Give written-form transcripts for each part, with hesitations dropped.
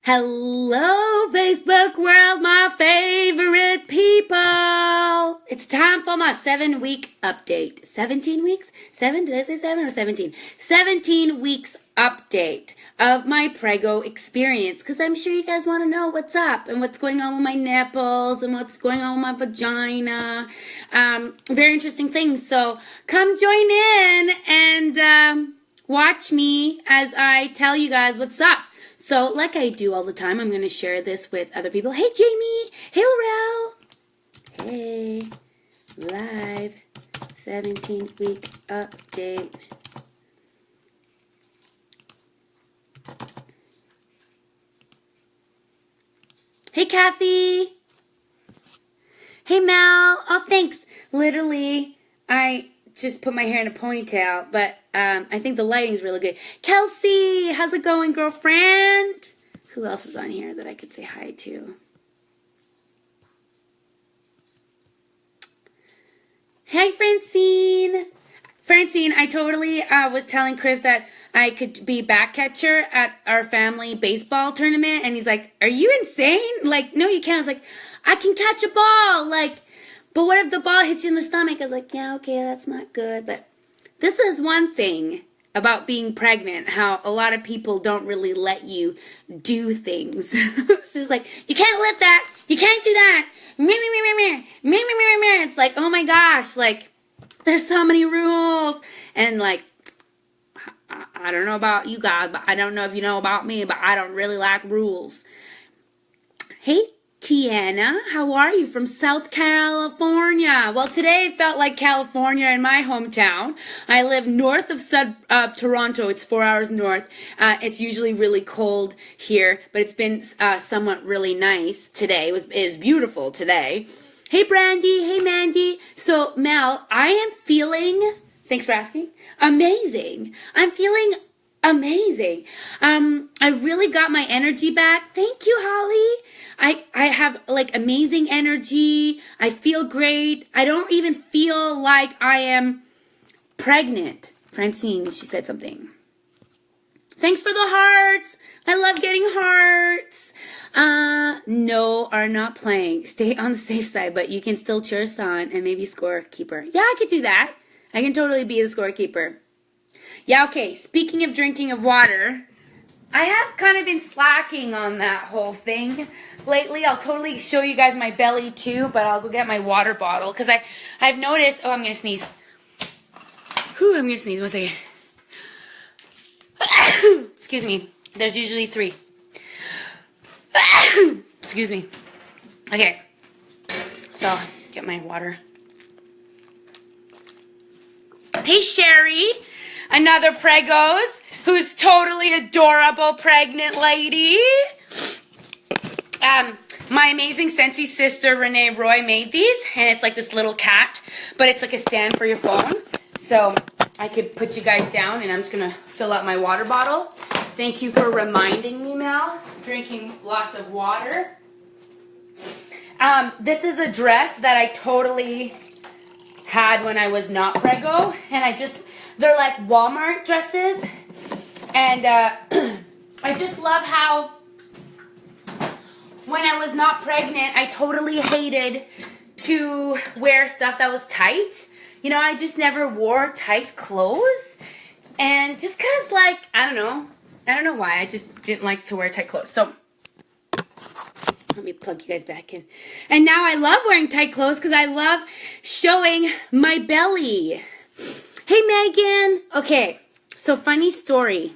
Hello, Facebook world, my favorite people. It's time for my 7-week update. 17 weeks? 7? Did I say 7 or 17? 17 weeks update of my prego experience, because I'm sure you guys want to know what's up and what's going on with my nipples and what's going on with my vagina. Very interesting things. So come join in and watch me as I tell you guys what's up. So, like I do all the time, I'm going to share this with other people. Hey, Jamie. Hey, Laurel. Hey. Live 17-week update. Hey, Kathy. Hey, Mel. Oh, thanks. Literally, I just put my hair in a ponytail, but I think the lighting's really good. Kelsey, how's it going, girlfriend? Who else is on here that I could say hi to? Hey, Francine. Francine, I totally was telling Chris that I could be back catcher at our family baseball tournament, and he's like, are you insane? Like, no, you can't. I was like, I can catch a ball, like, but what if the ball hits you in the stomach? I was like, yeah, okay, that's not good. But this is one thing about being pregnant, how a lot of people don't really let you do things. It's just like, you can't lift that. You can't do that. It's like, oh my gosh, like, there's so many rules. And like, I don't know about you guys, but I don't know if you know about me, but I don't really like rules. Hey, Tiana, how are you from South California? Well, today felt like California in my hometown. I live north of Toronto. It's 4 hours north. It's usually really cold here, but it's been somewhat really nice today. It was beautiful today. Hey, Brandy. Hey, Mandy. So, Mel, I am feeling, thanks for asking, amazing. I'm feeling amazing. I really got my energy back. Thank you, Holly. I have like amazing energy. I feel great. I don't even feel like I am pregnant. Francine, she said something. Thanks for the hearts. I love getting hearts. No, are not playing. Stay on the safe side, but you can still cheer us on and maybe scorekeeper. Yeah, I could do that. I can totally be the scorekeeper. Yeah, okay. Speaking of drinking of water, I have kind of been slacking on that whole thing lately. I'll totally show you guys my belly too, but I'll go get my water bottle because I've noticed. Oh, I'm gonna sneeze. Whew, I'm gonna sneeze. 1 second. Excuse me. There's usually 3. Excuse me. Okay. So get my water. Hey, Sherry. Another pregos who's totally adorable pregnant lady. My amazing Scentsy sister Renee Roy made these, and it's like this little cat, but it's like a stand for your phone. So I could put you guys down, and I'm just gonna fill up my water bottle. Thank you for reminding me, Mel. Drinking lots of water. This is a dress that I totally had when I was not prego, and they're like Walmart dresses, and I just love how when I was not pregnant, I totally hated to wear stuff that was tight. You know, I just never wore tight clothes, and just cause like, I don't know why, I just didn't like to wear tight clothes. So let me plug you guys back in. And now I love wearing tight clothes because I love showing my belly. Hey, Megan. Okay, so funny story.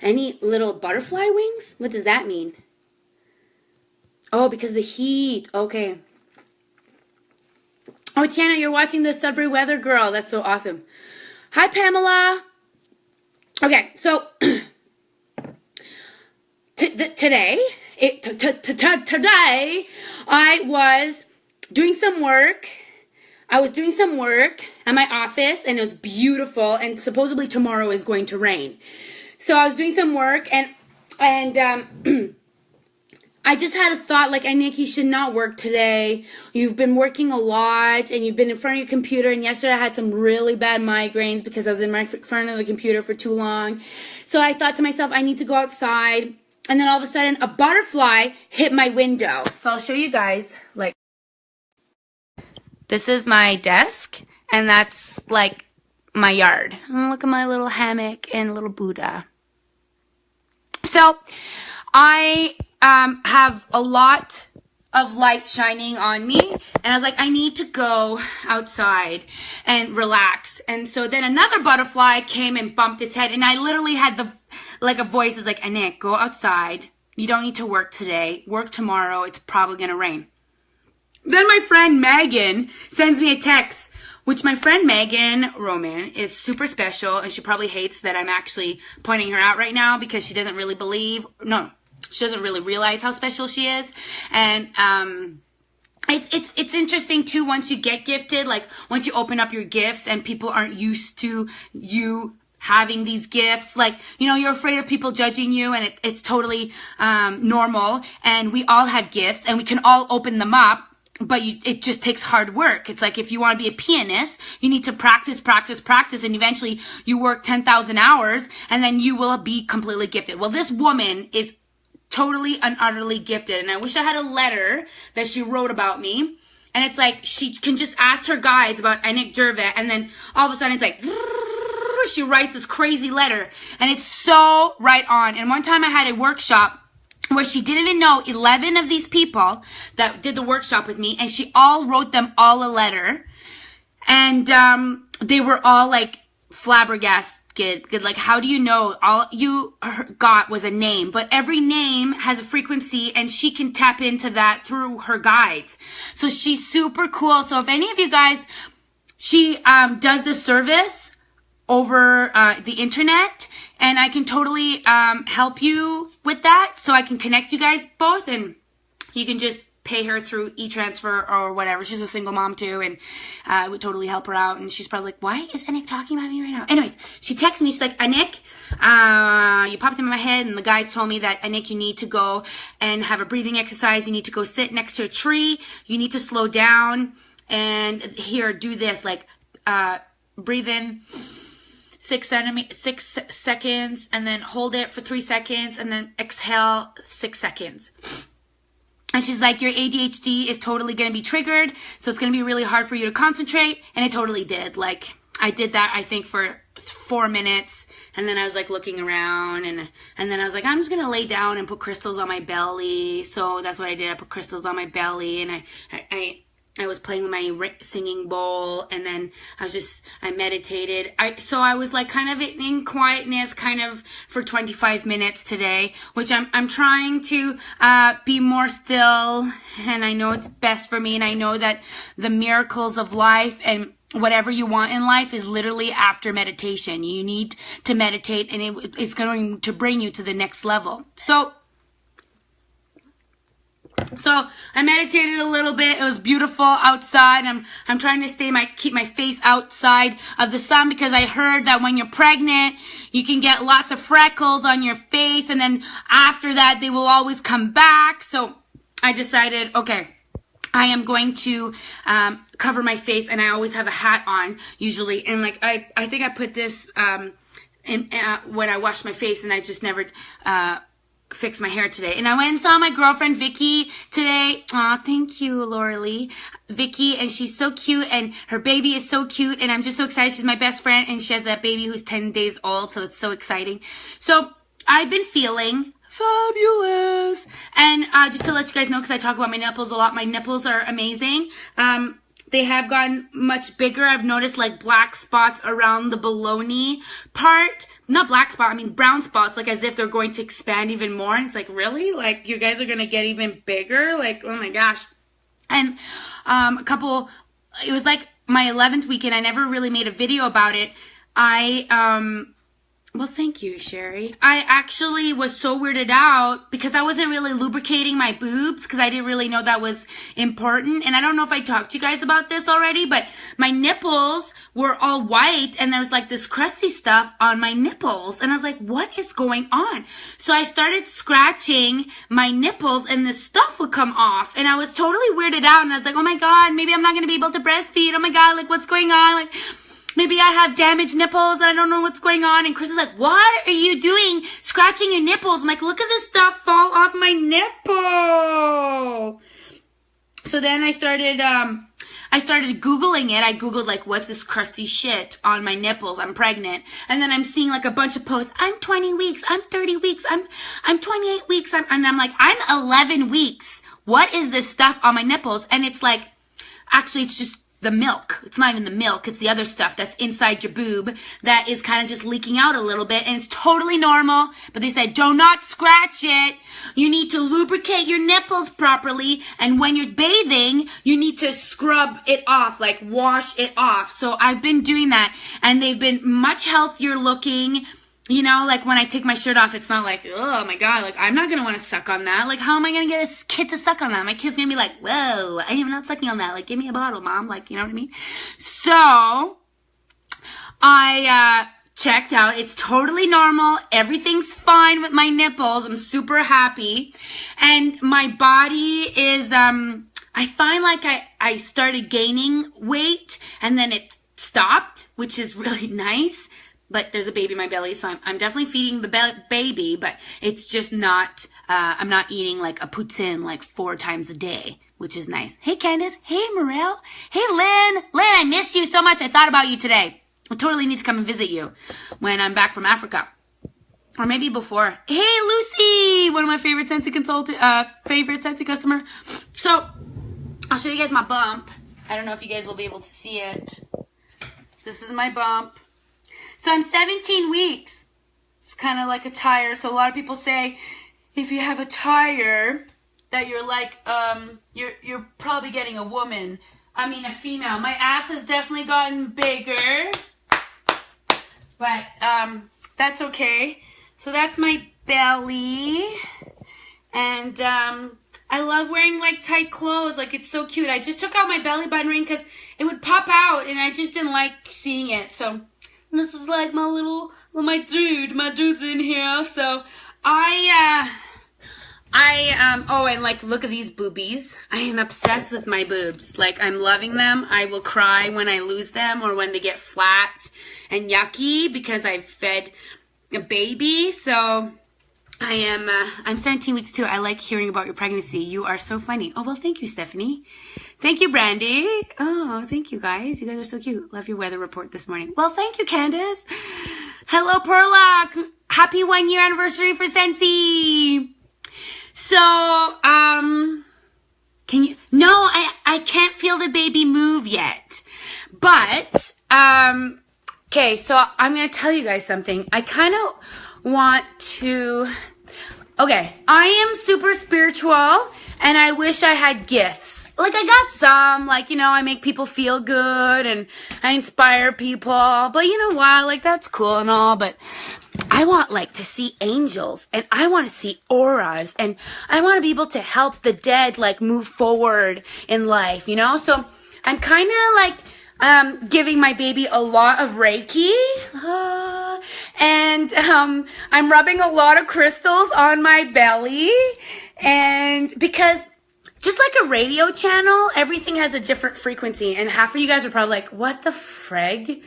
Any little butterfly wings? What does that mean? Oh, because the heat. Okay. Oh, Tiana, you're watching the Sudbury Weather Girl. That's so awesome. Hi, Pamela. Okay, so today I was doing some work. I was doing some work at my office, and it was beautiful, and supposedly tomorrow is going to rain. So I was doing some work, and I just had a thought, like, Anick, you should not work today. You've been working a lot, and you've been in front of your computer, and yesterday I had some really bad migraines because I was in front of the computer for too long. So I thought to myself, I need to go outside, and then all of a sudden, a butterfly hit my window. So I'll show you guys, like, this is my desk, and that's, like, my yard. And look at my little hammock and little Buddha. So I have a lot of light shining on me, and I was like, I need to go outside and relax. And so then another butterfly came and bumped its head, and I literally had a voice is like, Anick, go outside. You don't need to work today. Work tomorrow. It's probably gonna rain. Then my friend Megan sends me a text, which my friend Megan Roman is super special, and she probably hates that I'm actually pointing her out right now because she doesn't really she doesn't really realize how special she is. And it's interesting too, once you get gifted, like once you open up your gifts and people aren't used to you having these gifts, like, you know, you're afraid of people judging you, and it's totally normal, and we all have gifts and we can all open them up. But it just takes hard work. It's like if you want to be a pianist, you need to practice, and eventually you work 10,000 hours, and then you will be completely gifted. Well, this woman is totally and utterly gifted, and I wish I had a letter that she wrote about me. And it's like she can just ask her guides about Anick Jervet, and then all of a sudden it's like she writes this crazy letter, and it's so right on. And one time I had a workshop where she didn't even know 11 of these people that did the workshop with me, and she all wrote them all a letter, and they were all like flabbergasted. Like, how do you know? All you got was a name, but every name has a frequency, and she can tap into that through her guides. So she's super cool. So if any of you guys, she does this service over the internet, and I can totally help you with that. So I can connect you guys both, and you can just pay her through e-transfer or whatever. She's a single mom too, and I would totally help her out. And she's probably like, why is Anick talking about me right now? Anyways, she texted me. She's like, Anick, you popped in my head, and the guys told me that, Anick, you need to go and have a breathing exercise. You need to go sit next to a tree. You need to slow down. And here, do this. Like, breathe in 6 seconds, and then hold it for 3 seconds, and then exhale 6 seconds. And she's like, your ADHD is totally going to be triggered, so it's going to be really hard for you to concentrate. And it totally did. Like, I did that, I think, for 4 minutes, and then I was like looking around, and then I was like, I'm just going to lay down and put crystals on my belly. So that's what I did. I put crystals on my belly, and I was playing with my singing bowl, and then I meditated. So I was like kind of in quietness kind of for 25 minutes today, which I'm trying to be more still, and I know it's best for me, and I know that the miracles of life and whatever you want in life is literally after meditation. You need to meditate, and it's going to bring you to the next level. So I meditated a little bit. It was beautiful outside. I'm trying to keep my face outside of the sun, because I heard that when you're pregnant, you can get lots of freckles on your face, and then after that, they will always come back. So I decided, okay, I am going to cover my face, and I always have a hat on usually. And like I think I put this when I wash my face, and I just never fix my hair today. And I went and saw my girlfriend Vicky today. Aw, thank you, Laura Lee. Vicky, and she's so cute, and her baby is so cute, and I'm just so excited. She's my best friend, and she has a baby who's 10 days old, so it's so exciting. So I've been feeling fabulous. And just to let you guys know, because I talk about my nipples a lot, my nipples are amazing. They have gotten much bigger. I've noticed like black spots around the below-knee part. Not black spot, I mean brown spots, like as if they're going to expand even more. And it's like, really? Like, you guys are going to get even bigger? Like, oh my gosh. And it was like my 11th weekend. I never really made a video about it. I Well, thank you, Sherry. I actually was so weirded out because I wasn't really lubricating my boobs because I didn't really know that was important. And I don't know if I talked to you guys about this already, but my nipples were all white and there was like this crusty stuff on my nipples. And I was like, what is going on? So I started scratching my nipples and this stuff would come off. And I was totally weirded out. And I was like, oh my God, maybe I'm not going to be able to breastfeed. Oh my God, like what's going on? Like, maybe I have damaged nipples and I don't know what's going on. And Chris is like, what are you doing scratching your nipples? I'm like, look at this stuff fall off my nipple. So then I started Googling it. I Googled like, what's this crusty shit on my nipples? I'm pregnant. And then I'm seeing like a bunch of posts. I'm 20 weeks. I'm 30 weeks. I'm 28 weeks. And I'm like, I'm 11 weeks. What is this stuff on my nipples? And it's like, actually, it's just the milk. It's not even the milk. It's the other stuff that's inside your boob that is kind of just leaking out a little bit. And it's totally normal. But they said, do not scratch it. You need to lubricate your nipples properly. And when you're bathing, you need to scrub it off, like wash it off. So I've been doing that. And they've been much healthier looking. You know, like when I take my shirt off, it's not like, oh my God, like I'm not going to want to suck on that. Like, how am I going to get a kid to suck on that? My kid's going to be like, whoa, I am not sucking on that. Like, give me a bottle, Mom. Like, you know what I mean? So I checked out. It's totally normal. Everything's fine with my nipples. I'm super happy. And my body is, I find like I started gaining weight and then it stopped, which is really nice. But there's a baby in my belly, so I'm definitely feeding the baby, but it's just not, I'm not eating like a poutine like 4 times a day, which is nice. Hey, Candace. Hey, Morel. Hey, Lynn. Lynn, I miss you so much. I thought about you today. I totally need to come and visit you when I'm back from Africa. Or maybe before. Hey, Lucy. One of my favorite Scentsy customer. So, I'll show you guys my bump. I don't know if you guys will be able to see it. This is my bump. So I'm 17 weeks. It's kind of like a tire. So a lot of people say if you have a tire that you're like, you're probably getting a woman. I mean a female. My ass has definitely gotten bigger. But that's okay. So that's my belly. And I love wearing like tight clothes. Like it's so cute. I just took out my belly button ring because it would pop out and I just didn't like seeing it. So this is like my dude's in here. So oh, and like, look at these boobies. I am obsessed with my boobs. Like, I'm loving them. I will cry when I lose them or when they get flat and yucky because I've fed a baby. So I'm 17 weeks too. I like hearing about your pregnancy. You are so funny. Oh, well, thank you, Stephanie. Thank you, Brandy. Oh, thank you, guys. You guys are so cute. Love your weather report this morning. Well, thank you, Candace. Hello, Perla. Happy 1-year anniversary for Scentsy. So, can you, no, I can't feel the baby move yet. But, okay, so I'm going to tell you guys something. I kind of want to, okay, I am super spiritual and I wish I had gifts. Like, I got some, like, you know, I make people feel good and I inspire people, but you know what, like, that's cool and all, but I want, like, to see angels and I want to see auras and I want to be able to help the dead, like, move forward in life, you know, so I'm kind of, like, giving my baby a lot of Reiki, and I'm rubbing a lot of crystals on my belly, and because just like a radio channel, everything has a different frequency, and half of you guys are probably like, what the frig?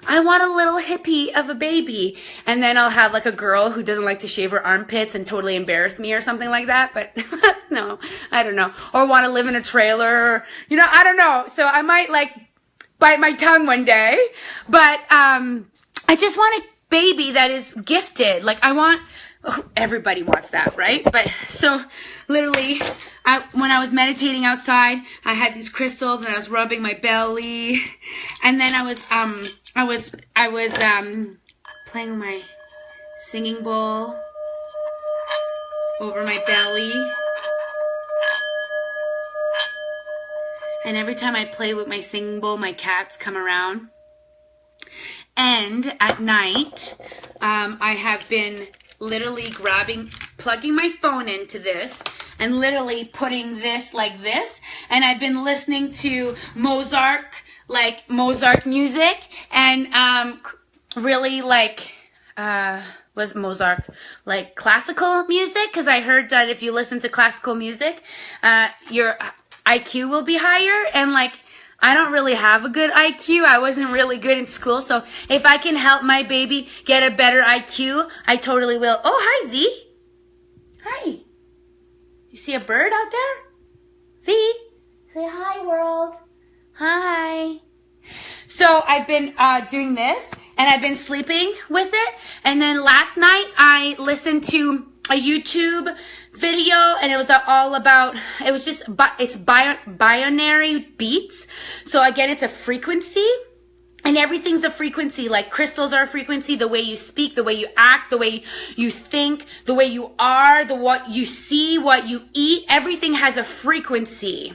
I want a little hippie of a baby. And then I'll have like a girl who doesn't like to shave her armpits and totally embarrass me or something like that. But no, I don't know. Or want to live in a trailer, you know, I don't know. So I might like bite my tongue one day. But I just want a baby that is gifted. Like I want, oh, everybody wants that, right? But so literally, when I was meditating outside, I had these crystals and I was rubbing my belly. And then I was playing my singing bowl over my belly. And every time I play with my singing bowl, my cats come around. And at night, I have been literally plugging my phone into this and literally putting this like this. And I've been listening to Mozart music and really like, was Mozart like classical music? Because I heard that if you listen to classical music, your IQ will be higher. And like, I don't really have a good IQ. I wasn't really good in school. So if I can help my baby get a better IQ, I totally will. Oh, hi, Z. Hi. You see a bird out there? Z. Say hi, world. Hi. So I've been doing this, and I've been sleeping with it. And then last night I listened to a YouTube video, and it was all about, it's binary beats. So again, it's a frequency, and everything's a frequency. Like crystals are a frequency, the way you speak, the way you act, the way you think, the way you are, what you see, what you eat, everything has a frequency.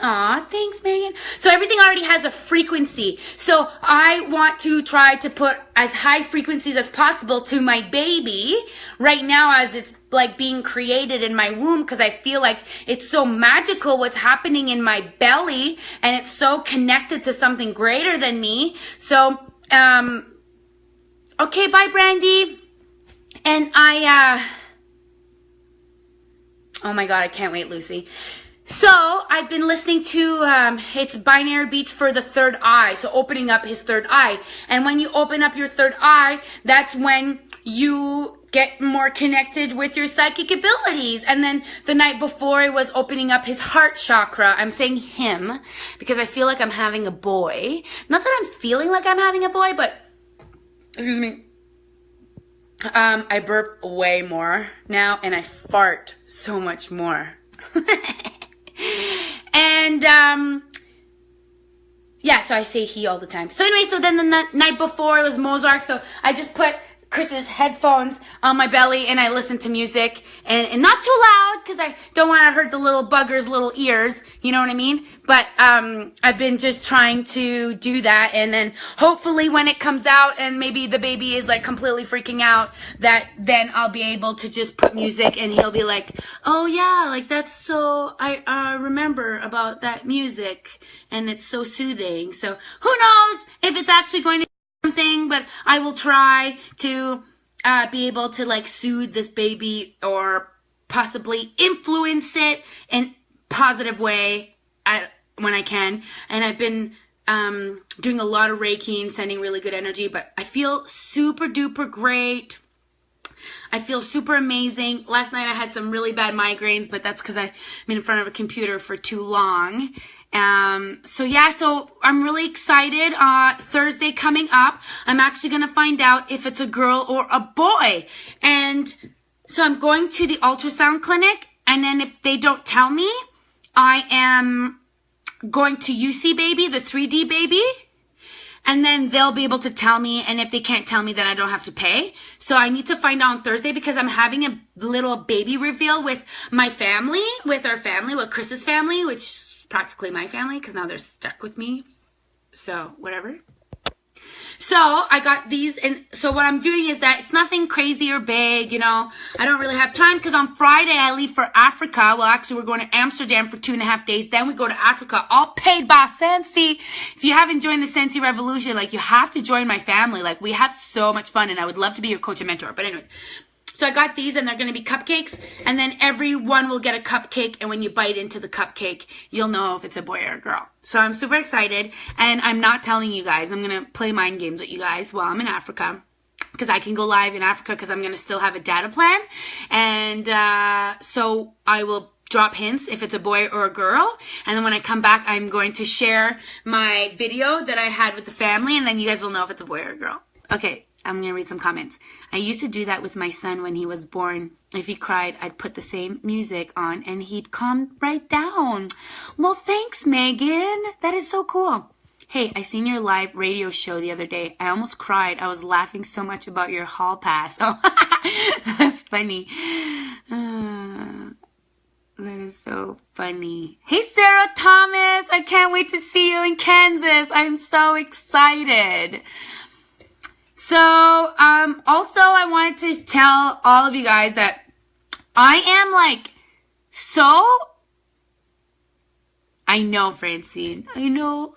Aw, thanks, Megan. So everything already has a frequency. So I want to try to put as high frequencies as possible to my baby right now as it's like being created in my womb, because I feel like it's so magical what's happening in my belly, and it's so connected to something greater than me. So, okay, bye, Brandy. And oh my God, I can't wait, Lucy. So I've been listening to, it's binary beats for the third eye. So opening up his third eye. And when you open up your third eye, that's when you get more connected with your psychic abilities. And then the night before, it was opening up his heart chakra. I'm saying him because I feel like I'm having a boy. Not that I'm feeling like I'm having a boy, but excuse me. I burp way more now, and I fart so much more. And yeah, so I say he all the time. So anyway, so then the night before, it was Mozart. So I just put Chris's headphones on my belly and I listen to music, and not too loud because I don't want to hurt the little bugger's little ears, you know what I mean? But I've been just trying to do that, and then hopefully when it comes out and maybe the baby is like completely freaking out, that then I'll be able to just put music and he'll be like, oh yeah, like that's so, I remember about that music and it's so soothing. So who knows if it's actually going to something, but I will try to be able to like soothe this baby or possibly influence it in positive way when I can. And I've been doing a lot of Reiki and sending really good energy, but I feel super duper great. I feel super amazing. Last night I had some really bad migraines, but that's because I've been in front of a computer for too long. So yeah, so I'm really excited. Thursday coming up, I'm actually going to find out if it's a girl or a boy. And so I'm going to the ultrasound clinic, and then if they don't tell me, I am going to UC Baby, the 3D baby. And then they'll be able to tell me, and if they can't tell me, then I don't have to pay. So I need to find out on Thursday because I'm having a little baby reveal with my family, with Chris's family, which is practically my family because now they're stuck with me. So whatever. So I got these, and so what I'm doing is that it's nothing crazy or big, you know. I don't really have time because on Friday I leave for Africa. Well, actually, we're going to Amsterdam for 2.5 days. Then we go to Africa, all paid by Sensi. If you haven't joined the Sensi Revolution, like, you have to join my family. Like, we have so much fun, and I would love to be your coach and mentor. But anyways, so I got these, and they're going to be cupcakes, and then everyone will get a cupcake, and when you bite into the cupcake, you'll know if it's a boy or a girl. So I'm super excited, and I'm not telling you guys. I'm going to play mind games with you guys while I'm in Africa, because I can go live in Africa because I'm going to still have a data plan, and so I will drop hints if it's a boy or a girl, and then when I come back, I'm going to share my video that I had with the family, and then you guys will know if it's a boy or a girl. Okay. I'm going to read some comments. I used to do that with my son when he was born. If he cried, I'd put the same music on and he'd calm right down. Well, thanks, Megan. That is so cool. Hey, I seen your live radio show the other day. I almost cried. I was laughing so much about your hall pass. Oh, that's funny. That is so funny. Hey, Sarah Thomas. I can't wait to see you in Kansas. I'm so excited. Also I wanted to tell all of you guys that I am like I know, Francine. I know.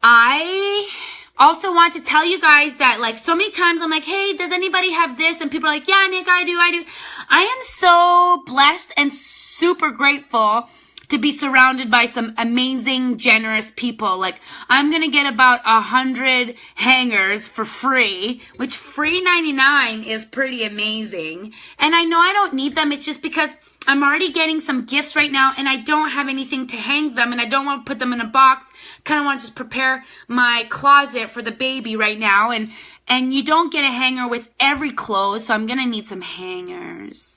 I also want to tell you guys that, like, so many times I'm like, hey, does anybody have this? And people are like, yeah, Nick, I do. I am so blessed and super grateful to be surrounded by some amazing, generous people. Like, I'm going to get about 100 hangers for free, which free 99 is pretty amazing. And I know I don't need them. It's just because I'm already getting some gifts right now and I don't have anything to hang them and I don't want to put them in a box. Kind of want to just prepare my closet for the baby right now. And you don't get a hanger with every clothes, so I'm going to need some hangers.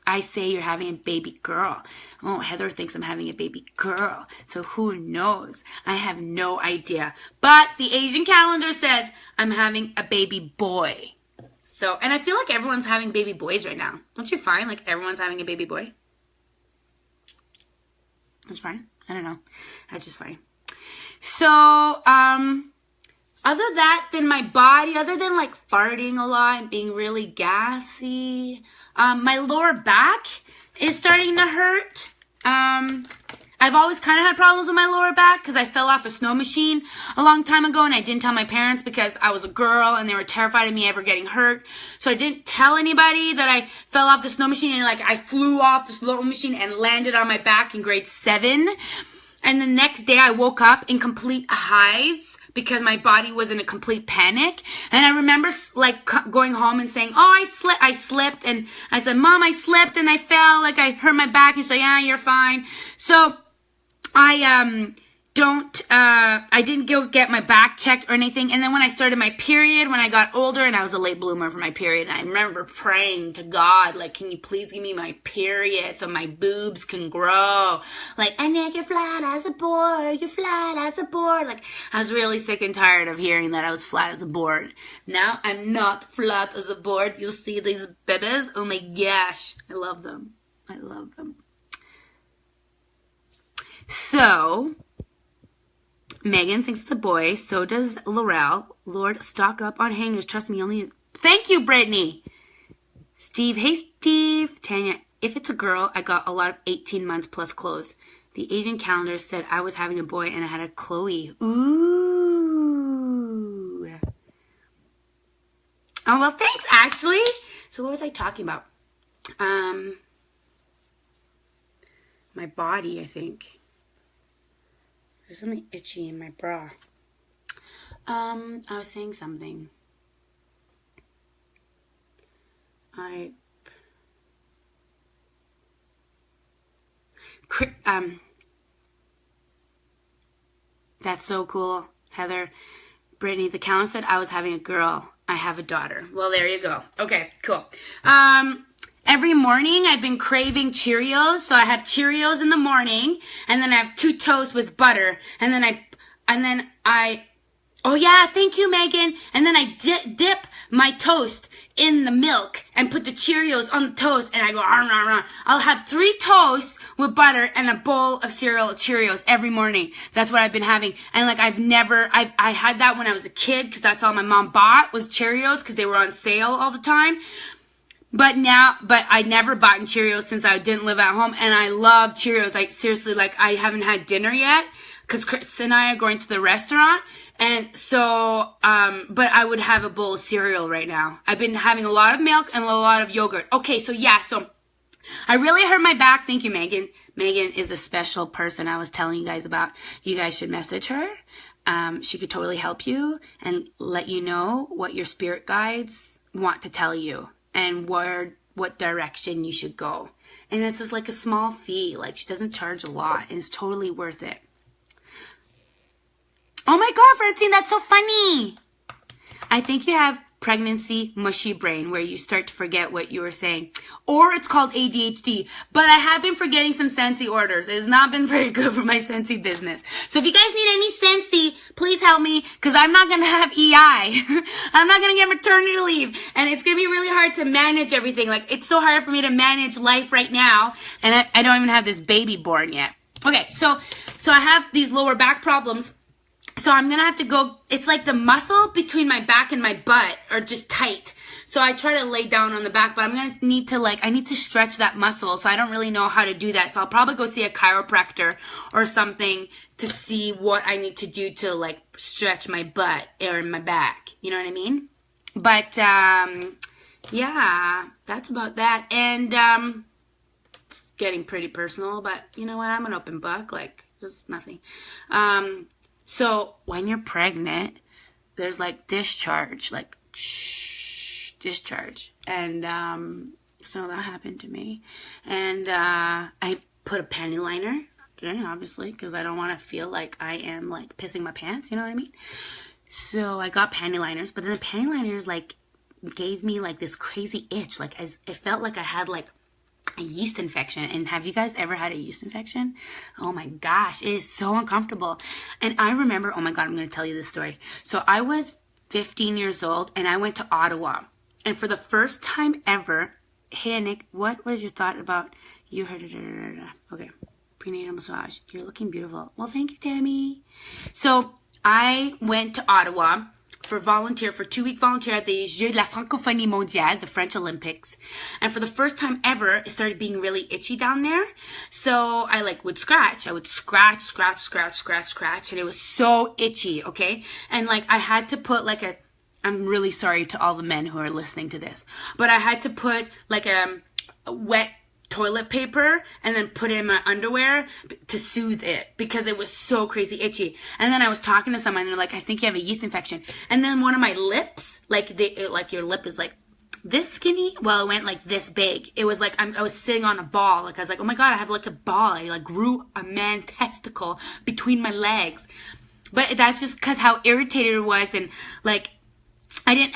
I say you're having a baby girl. Oh, Heather thinks I'm having a baby girl. So who knows? I have no idea. But the Asian calendar says I'm having a baby boy. So, and I feel like everyone's having baby boys right now. Don't you find like everyone's having a baby boy? That's fine. I don't know. That's just fine. So, other than my body, other than like farting a lot and being really gassy, my lower back is starting to hurt. I've always kind of had problems with my lower back because I fell off a snow machine a long time ago and I didn't tell my parents because I was a girl and they were terrified of me ever getting hurt. So I didn't tell anybody that I fell off the snow machine and like I flew off the snow machine and landed on my back in grade 7. And the next day I woke up in complete hives because my body was in a complete panic. And I remember like going home and saying, oh, I slipped. And I said, Mom, I slipped and I fell. Like I hurt my back. And she's like, yeah, you're fine. So I didn't go get my back checked or anything. And then when I started my period, when I got older, and I was a late bloomer for my period, and I remember praying to God, like, can you please give me my period so my boobs can grow? Like, Anick, you're flat as a board. You're flat as a board. Like, I was really sick and tired of hearing that I was flat as a board. Now I'm not flat as a board. You see these babies? Oh my gosh. I love them. I love them. So, Megan thinks it's a boy. So does Laurel. Lord, stock up on hangers. Trust me, only... Thank you, Brittany. Steve. Hey, Steve. Tanya. If it's a girl, I got a lot of 18 months plus clothes. The Asian calendar said I was having a boy and I had a Chloe. Ooh. Oh, well, thanks, Ashley. So what was I talking about? My body, I think. There's something itchy in my bra. I was saying something. That's so cool, Heather. Brittany, the calendar said I was having a girl. I have a daughter. Well, there you go. Okay, cool. Every morning I've been craving Cheerios, so I have Cheerios in the morning, and then I have 2 toasts with butter, and then I, oh yeah, thank you, Megan, and then I dip my toast in the milk and put the Cheerios on the toast, and I go, arr, arr, arr. I'll have 3 toasts with butter and a bowl of cereal Cheerios every morning. That's what I've been having, and like I had that when I was a kid, because that's all my mom bought was Cheerios, because they were on sale all the time. But I never bought Cheerios since I didn't live at home, and I love Cheerios. Like, seriously, like, I haven't had dinner yet, because Chris and I are going to the restaurant, and so, but I would have a bowl of cereal right now. I've been having a lot of milk and a lot of yogurt. Okay, so yeah, so I really hurt my back. Thank you, Megan. Megan is a special person I was telling you guys about. You guys should message her. She could totally help you and let you know what your spirit guides want to tell you. And what direction you should go. And it's just like a small fee. Like, she doesn't charge a lot. And it's totally worth it. Oh my God, Francine, that's so funny. I think you have pregnancy mushy brain where you start to forget what you were saying. Or it's called ADHD. But I have been forgetting some Scentsy orders. It has not been very good for my Scentsy business. So if you guys need any Scentsy, please help me, because I'm not going to have EI. I'm not going to get maternity leave. And it's going to be really hard to manage everything. Like, it's so hard for me to manage life right now. And I don't even have this baby born yet. Okay, so So I have these lower back problems. So I'm going to have to go, it's like the muscle between my back and my butt are just tight. So I try to lay down on the back, but I'm going to need to I need to stretch that muscle. So I don't really know how to do that. So I'll probably go see a chiropractor or something to see what I need to do to stretch my butt or my back. You know what I mean? But, yeah, that's about that. And, it's getting pretty personal, but you know what? I'm an open book. There's nothing. So when you're pregnant, there's discharge, discharge. And so that happened to me. And I put a panty liner, obviously, because I don't want to feel like I am pissing my pants, you know what I mean? So I got panty liners, but then the panty liners gave me this crazy itch. It felt like I had a yeast infection. And have you guys ever had a yeast infection? Oh my gosh, it is so uncomfortable. And I remember, oh my God, I'm going to tell you this story. So I was 15 years old and I went to Ottawa. And for the first time ever, hey Anick, what was your thought about, you heard it, okay, prenatal massage. You're looking beautiful. Well, thank you, Tammy. So I went to Ottawa for 2-week volunteer at the Jeux de la Francophonie Mondiale, the French Olympics. And for the first time ever, it started being really itchy down there. So I would scratch. I would scratch, and it was so itchy, okay? And I had to put I'm really sorry to all the men who are listening to this, but I had to put a wet toilet paper and then put it in my underwear to soothe it because it was so crazy itchy. And then I was talking to someone and they're like, I think you have a yeast infection. And then one of my lips, your lip is this skinny. Well, it went this big. It was I was sitting on a ball. I was like, oh my God, I have a ball. I grew a man testicle between my legs. But that's just because how irritated it was. And I didn't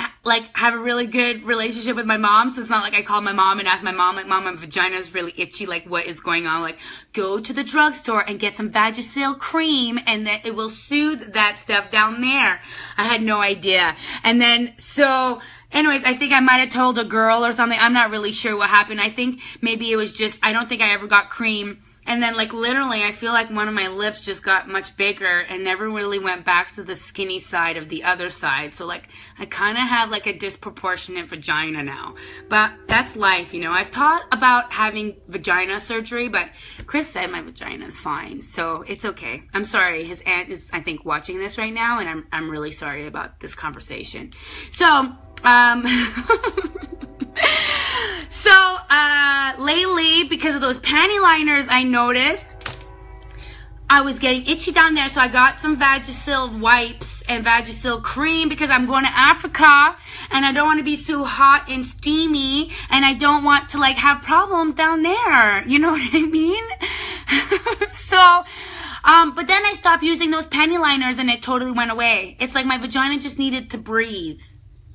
have a really good relationship with my mom, so it's not I called my mom and asked my mom, Mom, my vagina is really itchy, what is going on? Go to the drugstore and get some Vagisil cream, and then it will soothe that stuff down there. I had no idea. And then, so, anyways, I think I might have told a girl or something. I'm not really sure what happened. I think maybe it was just, I don't think I ever got cream. And then, literally, I feel one of my lips just got much bigger and never really went back to the skinny side of the other side. So, I kind of have, a disproportionate vagina now. But that's life, I've thought about having vagina surgery, but Chris said my vagina is fine. So, it's okay. I'm sorry. His aunt is, I think, watching this right now, and I'm really sorry about this conversation. So, lately, because of those panty liners, I noticed I was getting itchy down there. So I got some Vagisil wipes and Vagisil cream because I'm going to Africa and I don't want to be so hot and steamy and I don't want to have problems down there. You know what I mean? So, but then I stopped using those panty liners and it totally went away. It's my vagina just needed to breathe.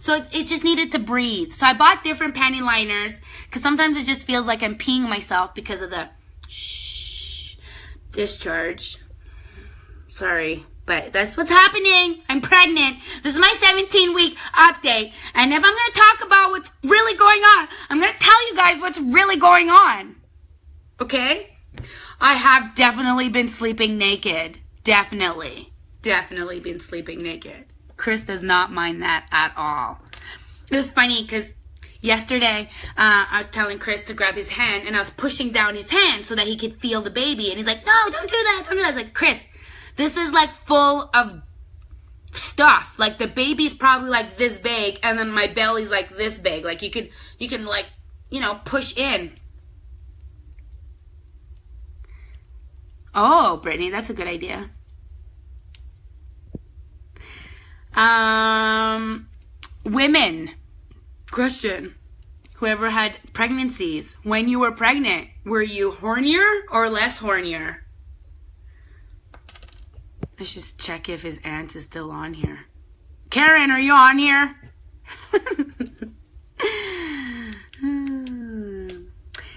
So it just needed to breathe. So I bought different panty liners because sometimes it just feels like I'm peeing myself because of the discharge. Sorry, but that's what's happening. I'm pregnant. This is my 17-week update. And if I'm going to talk about what's really going on, I'm going to tell you guys what's really going on. Okay? I have definitely been sleeping naked. Definitely been sleeping naked. Chris does not mind that at all. It was funny because yesterday I was telling Chris to grab his hand and I was pushing down his hand so that he could feel the baby. And he's like, no, don't do that, don't do that. I was like, Chris, this is full of stuff. The baby's probably this big and then my belly's this big. You can push in. Oh, Brittany, that's a good idea. Women, question, whoever had pregnancies, when you were pregnant, were you hornier or less hornier? Let's just check if his aunt is still on here. Karen, are you on here?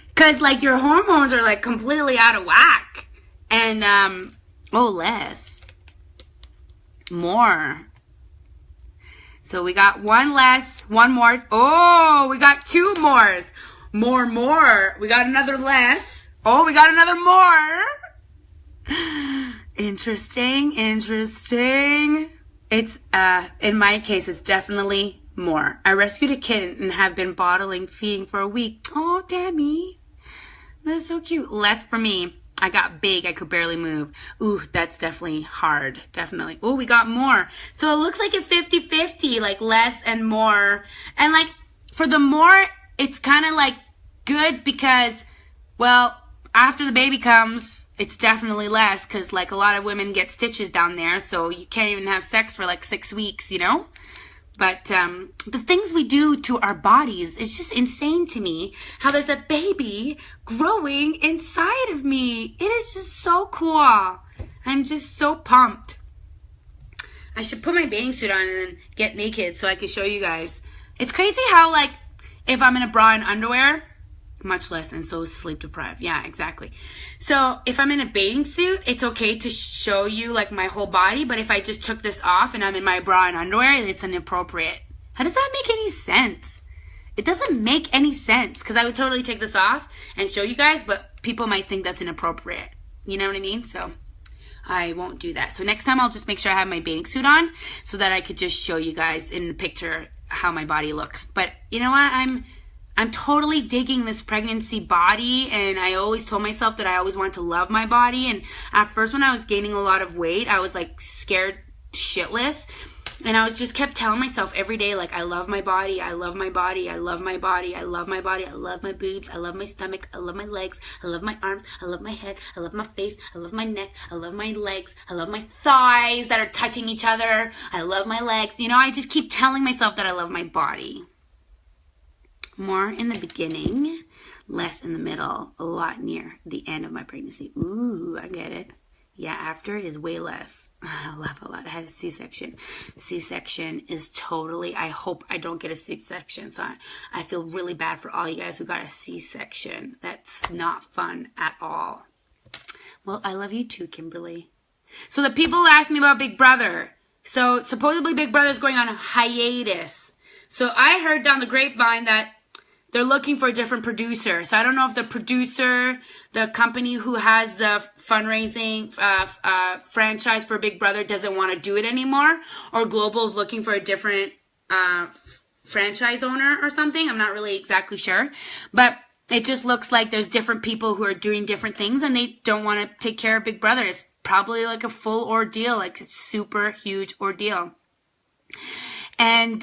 Because, your hormones are, completely out of whack. And, less. More. So we got one less, one more. Oh, we got two mores. More. We got another less. Oh, we got another more. Interesting. It's, in my case, it's definitely more. I rescued a kitten and have been bottling feeding for a week. Oh, Demi. That's so cute. Less for me. I got big. I could barely move. Ooh, that's definitely hard. Definitely. Ooh, we got more. So it looks like a 50-50, like less and more. And like for the more, it's kind of like good because, well, after the baby comes, it's definitely less because like a lot of women get stitches down there. So you can't even have sex for like 6 weeks, you know? But the things we do to our bodies, it's just insane to me how there's a baby growing inside of me. It is just so cool. I'm just so pumped. I should put my bathing suit on and get naked so I can show you guys. It's crazy how, like, if I'm in a bra and underwear, much less, and so sleep deprived. Yeah, exactly. So if I'm in a bathing suit, it's okay to show you like my whole body, but if I just took this off and I'm in my bra and underwear, it's inappropriate. How does that make any sense? It doesn't make any sense because I would totally take this off and show you guys, but people might think that's inappropriate. You know what I mean? So I won't do that. So next time I'll just make sure I have my bathing suit on so that I could just show you guys in the picture how my body looks. But you know what? I'm totally digging this pregnancy body, and I always told myself that I always wanted to love my body. And at first when I was gaining a lot of weight, I was like scared shitless, and I was just kept telling myself every day, like, I love my body, I love my body, I love my body, I love my body, I love my boobs, I love my stomach, I love my legs, I love my arms, I love my head, I love my face, I love my neck, I love my legs, I love my thighs that are touching each other, I love my legs. You know, I just keep telling myself that I love my body. More in the beginning, less in the middle, a lot near the end of my pregnancy. Ooh, I get it. Yeah, after is way less. I laugh a lot. I had a C-section. C-section is totally, I hope I don't get a C-section. So I feel really bad for all you guys who got a C-section. That's not fun at all. Well, I love you too, Kimberly. So the people asked me about Big Brother. So supposedly Big Brother is going on a hiatus. So I heard down the grapevine that they're looking for a different producer. So I don't know if the producer, the company who has the fundraising franchise for Big Brother doesn't want to do it anymore, or Global's looking for a different franchise owner or something. I'm not really exactly sure. But it just looks like there's different people who are doing different things and they don't want to take care of Big Brother. It's probably like a full ordeal, like a super huge ordeal. And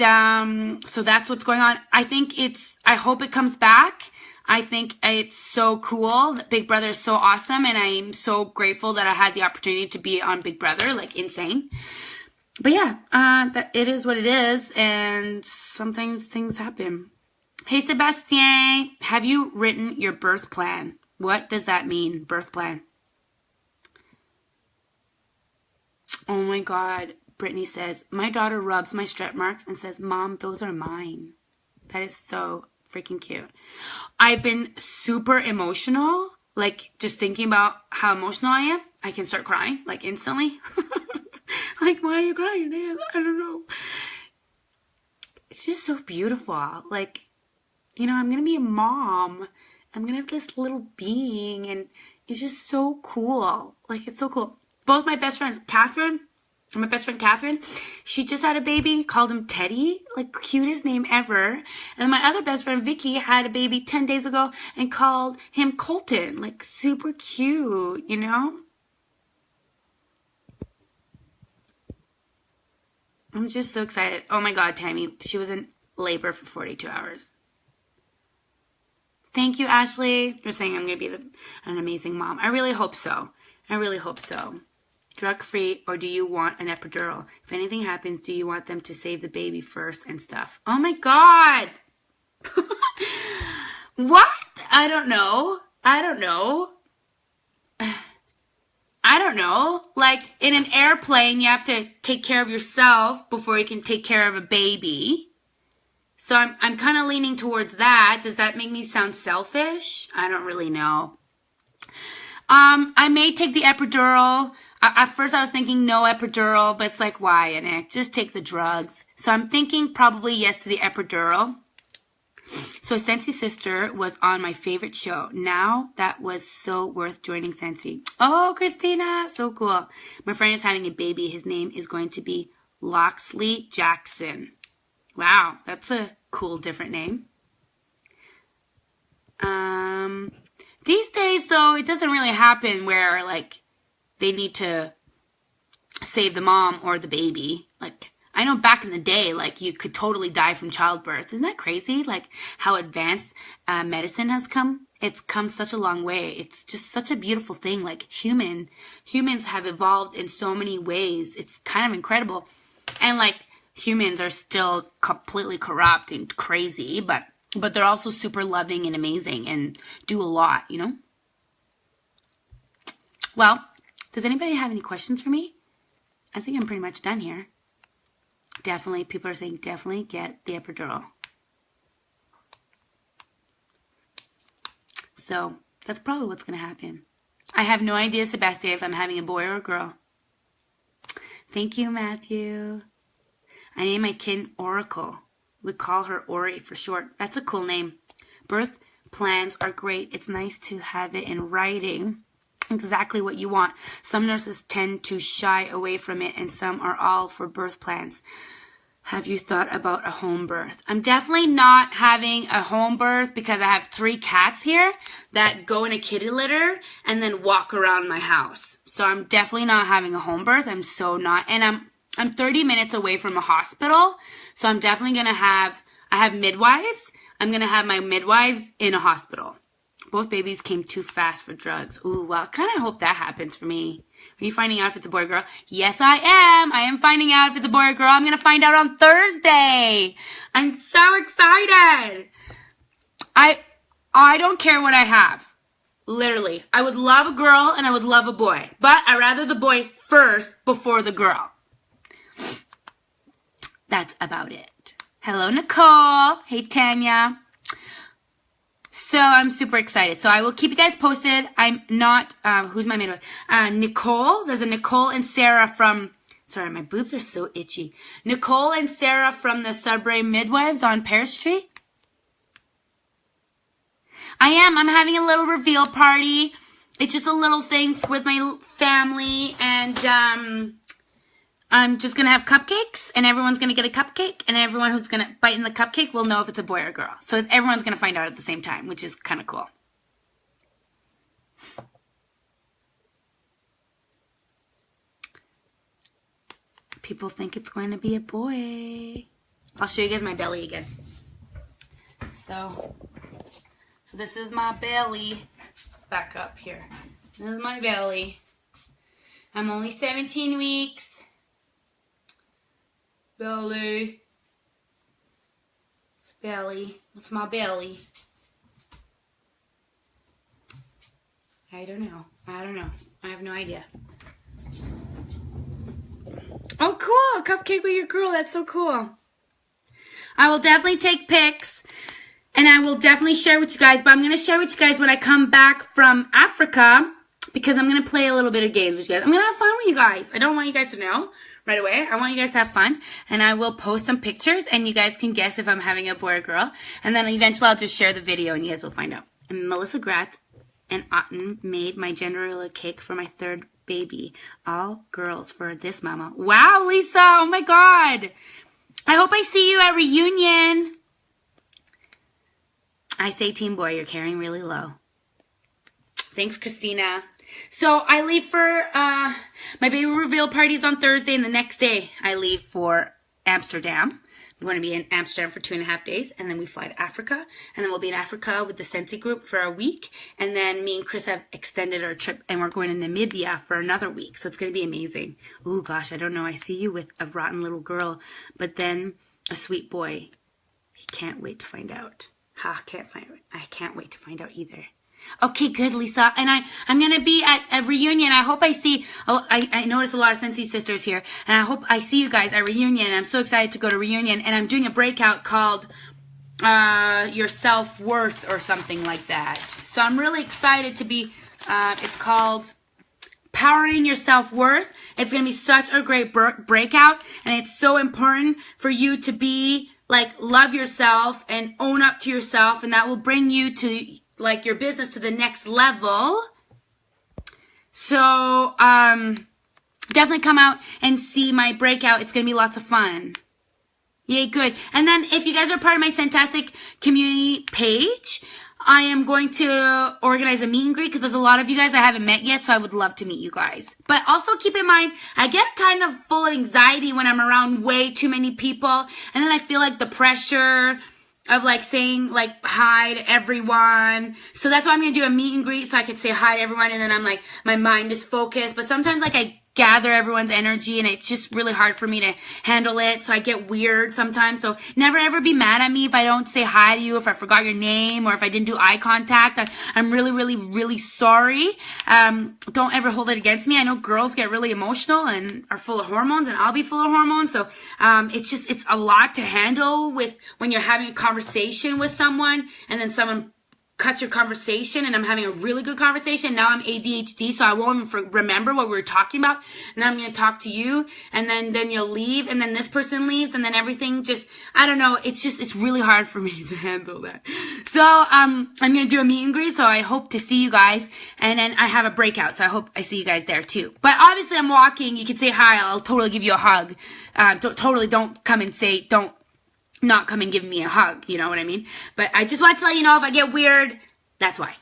so that's what's going on. I hope it comes back. I think it's so cool. Big Brother is so awesome. And I'm so grateful that I had the opportunity to be on Big Brother, like insane. But yeah, it is what it is. And sometimes things happen. Hey, Sebastien, have you written your birth plan? What does that mean, birth plan? Oh my God. Brittany says, my daughter rubs my strap marks and says, Mom, those are mine. That is so freaking cute. I've been super emotional, like just thinking about how emotional I am. I can start crying, like instantly. Like, why are you crying? I don't know. It's just so beautiful. Like, you know, I'm going to be a mom. I'm going to have this little being, and it's just so cool. Like, it's so cool. Both my best friends, my best friend Catherine, she just had a baby, called him Teddy, like cutest name ever. And my other best friend Vicky had a baby 10 days ago and called him Colton, like super cute, you know? I'm just so excited. Oh my God, Tammy, she was in labor for 42 hours. Thank you, Ashley. You're saying I'm going to be an amazing mom. I really hope so. I really hope so. Drug-free, or do you want an epidural? If anything happens, do you want them to save the baby first and stuff? Oh my God. What? I don't know. Like, in an airplane, you have to take care of yourself before you can take care of a baby. So I'm kind of leaning towards that. Does that make me sound selfish? I don't really know. I may take the epidural. At first I was thinking no epidural, but it's like, why, Anick? Just take the drugs. So I'm thinking probably yes to the epidural. So Sensi Sister was on my favorite show. Now that was so worth joining Sensi. Oh, Christina, so cool. My friend is having a baby. His name is going to be Loxley Jackson. Wow, that's a cool, different name. These days, though, it doesn't really happen where, like, they need to save the mom or the baby. Like, I know back in the day, like, you could totally die from childbirth. Isn't that crazy? Like, how advanced medicine has come. It's come such a long way. It's just such a beautiful thing. Like, humans have evolved in so many ways. It's kind of incredible. And, like, humans are still completely corrupt and crazy, but they're also super loving and amazing and do a lot, you know? Well, does anybody have any questions for me? I think I'm pretty much done here. Definitely, people are saying definitely get the epidural. So, that's probably what's going to happen. I have no idea, Sebastian, if I'm having a boy or a girl. Thank you, Matthew. I named my kid Oracle. We call her Ori for short. That's a cool name. Birth plans are great. It's nice to have it in writing. Exactly what you want. Some nurses tend to shy away from it, and some are all for birth plans. Have you thought about a home birth? I'm definitely not having a home birth because I have 3 cats here that go in a kitty litter and then walk around my house. So I'm definitely not having a home birth. I'm so not. And I'm 30 minutes away from a hospital, so I'm definitely going to have, I have midwives. I'm going to have my midwives in a hospital. Both babies came too fast for drugs. Ooh, well, I kind of hope that happens for me. Are you finding out if it's a boy or girl? Yes, I am. I am finding out if it's a boy or girl. I'm going to find out on Thursday. I'm so excited. I don't care what I have. Literally. I would love a girl and I would love a boy. But I'd rather the boy first before the girl. That's about it. Hello, Nicole. Hey, Tanya. So I'm super excited. So I will keep you guys posted. I'm not, who's my midwife? Nicole. There's a Nicole and Sarah from, sorry, my boobs are so itchy. Nicole and Sarah from the Sudbury Midwives on Pear Street. I am. I'm having a little reveal party. It's just a little thing with my family, and I'm just going to have cupcakes, and everyone's going to get a cupcake, and everyone who's going to bite in the cupcake will know if it's a boy or a girl. So everyone's going to find out at the same time, which is kind of cool. People think it's going to be a boy. I'll show you guys my belly again. So this is my belly. Let's back up here. This is my belly. I'm only 17 weeks. Belly. It's belly. That's my belly. I don't know. I have no idea. Oh, cool. Cupcake with your girl. That's so cool. I will definitely take pics. And I will definitely share with you guys. But I'm going to share with you guys when I come back from Africa. Because I'm going to play a little bit of games with you guys. I'm going to have fun with you guys. I don't want you guys to know right away. I want you guys to have fun, and I will post some pictures, and you guys can guess if I'm having a boy or girl, and then eventually I'll just share the video, and you guys will find out. And Melissa Gratz and Otten made my gender reveal cake for my 3rd baby. All girls for this mama. Wow, Lisa! Oh my God! I hope I see you at reunion. I say, Team Boy, you're carrying really low. Thanks, Christina. So I leave for my baby reveal parties on Thursday, and the next day I leave for Amsterdam. I'm going to be in Amsterdam for 2.5 days, and then we fly to Africa, and then we'll be in Africa with the Sensi group for a week, and then me and Chris have extended our trip, and we're going to Namibia for another week, so it's going to be amazing. Ooh, gosh, I don't know. I see you with a rotten little girl, but then a sweet boy. He can't wait to find out. I can't wait to find out either. Okay, good, Lisa. And I'm going to be at a reunion. I hope I see, I noticed a lot of Sensi sisters here, and I hope I see you guys at reunion. And I'm so excited to go to reunion. And I'm doing a breakout called Your Self-Worth or something like that. So I'm really excited to be, it's called Powering Your Self-Worth. It's going to be such a great breakout. And it's so important for you to be like love yourself and own up to yourself, and that will bring you to like your business to the next level. So definitely come out and see my breakout. It's gonna be lots of fun. Yay, good. And then if you guys are part of my Fantastic community page, I am going to organize a meet and greet because there's a lot of you guys I haven't met yet, so I would love to meet you guys. But also keep in mind, I get kind of full of anxiety when I'm around way too many people, and then I feel like the pressure of like saying like hi to everyone. So that's why I'm going to do a meet and greet so I could say hi to everyone, and then I'm like, my mind is focused. But sometimes like I gather everyone's energy and it's just really hard for me to handle it, so I get weird sometimes. So never ever be mad at me if I don't say hi to you, if I forgot your name, or if I didn't do eye contact. I'm really, really, really sorry. Don't ever hold it against me. I know girls get really emotional and are full of hormones, and I'll be full of hormones. So it's a lot to handle with when you're having a conversation with someone and then someone cut your conversation, and I'm having a really good conversation. Now I'm ADHD, so I won't even remember what we were talking about. And then I'm going to talk to you, and then you'll leave, and then this person leaves, and then everything just, I don't know. It's really hard for me to handle that. So I'm going to do a meet and greet, so I hope to see you guys. And then I have a breakout, so I hope I see you guys there too. But obviously I'm walking. You can say hi. I'll totally give you a hug. Don't come and say, don't not come and give me a hug, you know what I mean? But I just want to let you know, if I get weird, that's why.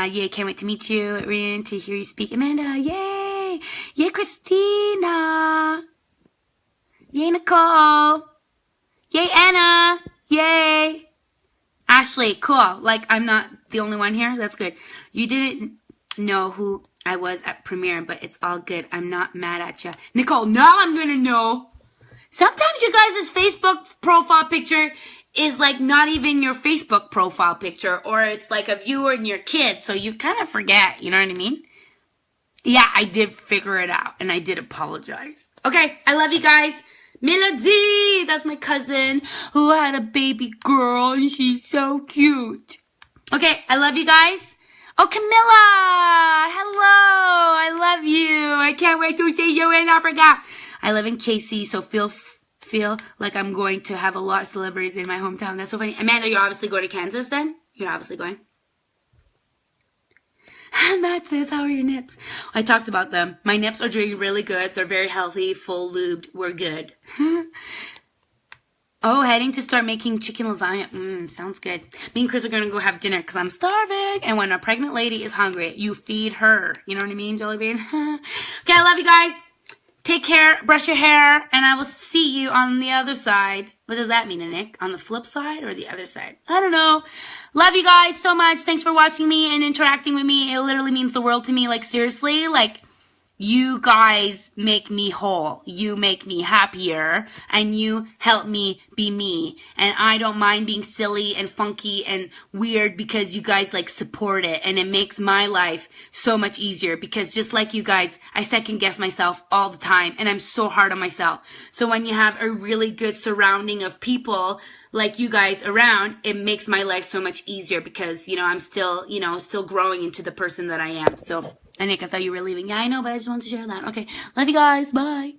Yay, can't wait to meet you and to hear you speak. Amanda, yay! Yay, Christina! Yay, Nicole! Yay, Anna! Yay! Ashley, cool. Like, I'm not the only one here. That's good. You didn't know who I was at premiere, but it's all good. I'm not mad at you. Nicole, now I'm gonna know. Sometimes you guys' Facebook profile picture is like not even your Facebook profile picture, or it's like of you and your kids, so you kind of forget, you know what I mean? Yeah, I did figure it out, and I did apologize. Okay, I love you guys. Melody, that's my cousin who had a baby girl, and she's so cute. Okay, I love you guys. Oh, Camilla, hello, I love you. I can't wait to see you in Africa. I live in KC, so feel like I'm going to have a lot of celebrities in my hometown. That's so funny. Amanda, you're obviously going to Kansas then? You're obviously going. Matt says, how are your nips? I talked about them. My nips are doing really good. They're very healthy, full lubed. We're good. Oh, heading to start making chicken lasagna. Sounds good. Me and Chris are going to go have dinner because I'm starving. And when a pregnant lady is hungry, you feed her. You know what I mean, Jellybean? Okay, I love you guys. Take care, brush your hair, and I will see you on the other side. What does that mean, Anick? On the flip side or the other side? I don't know. Love you guys so much. Thanks for watching me and interacting with me. It literally means the world to me. Like, seriously, like, you guys make me whole. You make me happier, and you help me be me. And I don't mind being silly and funky and weird because you guys like support it, and it makes my life so much easier because just like you guys, I second guess myself all the time, and I'm so hard on myself. So when you have a really good surrounding of people like you guys around, it makes my life so much easier because, you know, I'm still, you know, still growing into the person that I am. So, Anick, I thought you were leaving. Yeah, I know, but I just wanted to share that. Okay, love you guys. Bye.